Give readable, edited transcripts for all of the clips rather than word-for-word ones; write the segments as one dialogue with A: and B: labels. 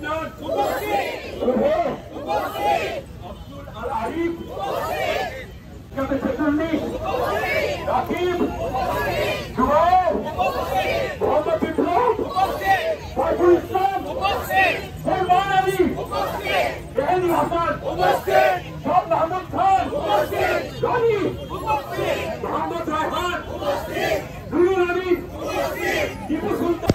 A: আদনান শুভ আব্দুল আল আরিফ কবে সেকুন্ডি রাকিব শুভ মোহাম্মদ বিপ্লব সাইফুল ইসলাম সলমান আলী মেহেদি হাসান শাহ মাহমুদ খান রানী মোহাম্মদ রায়হান নুরুল আমিন টিপু সুলতান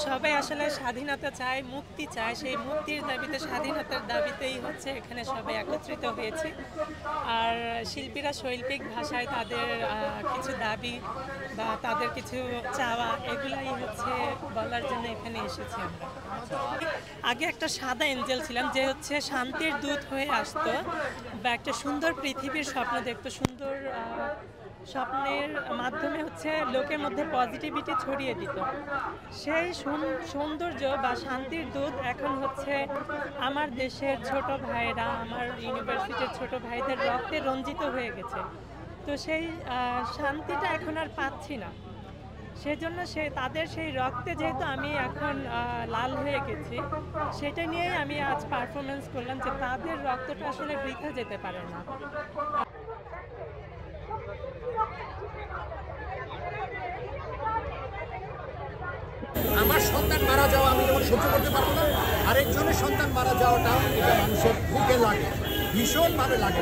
B: সবাই আসলে স্বাধীনতা চায়, মুক্তি চায়। সেই মুক্তির দাবিতে, স্বাধীনতার দাবিতেই হচ্ছে এখানে সবাই একত্রিত হয়েছে। আর শিল্পীরা শৈল্পিক ভাষায় তাদের কিছু দাবি বা তাদের কিছু চাওয়া এগুলাই হচ্ছে বলার জন্য এখানে এসেছি আমরা। আগে একটা সাদা এঞ্জেল ছিলাম যে হচ্ছে শান্তির দূত হয়ে আসতো বা একটা সুন্দর পৃথিবীর স্বপ্ন দেখতো, সুন্দর স্বপ্নের মাধ্যমে হচ্ছে লোকের মধ্যে পজিটিভিটি ছড়িয়ে দিত। সেই সৌন্দর্য বা শান্তির দূত এখন হচ্ছে আমার দেশের ছোট ভাইরা, আমার ইউনিভার্সিটির ছোট ভাইদের রক্তে রঞ্জিত হয়ে গেছে। তো সেই শান্তিটা এখন আর পাচ্ছি না। সেজন্য তাদের সেই রক্তে যেহেতু আমি এখন লাল হয়ে গেছি, সেটা নিয়েই আমি আজ পারফরমেন্স করলাম যে তাদের রক্তটা আসলে বৃথা যেতে পারে না।
C: আমার সন্তান মারা যাওয়া আমি যেমন সহ্য করতে পারবো না, আরেকজনের সন্তান মারা যাওয়াটা এটা মানুষের বুকে লাগে, ভীষণভাবে লাগে।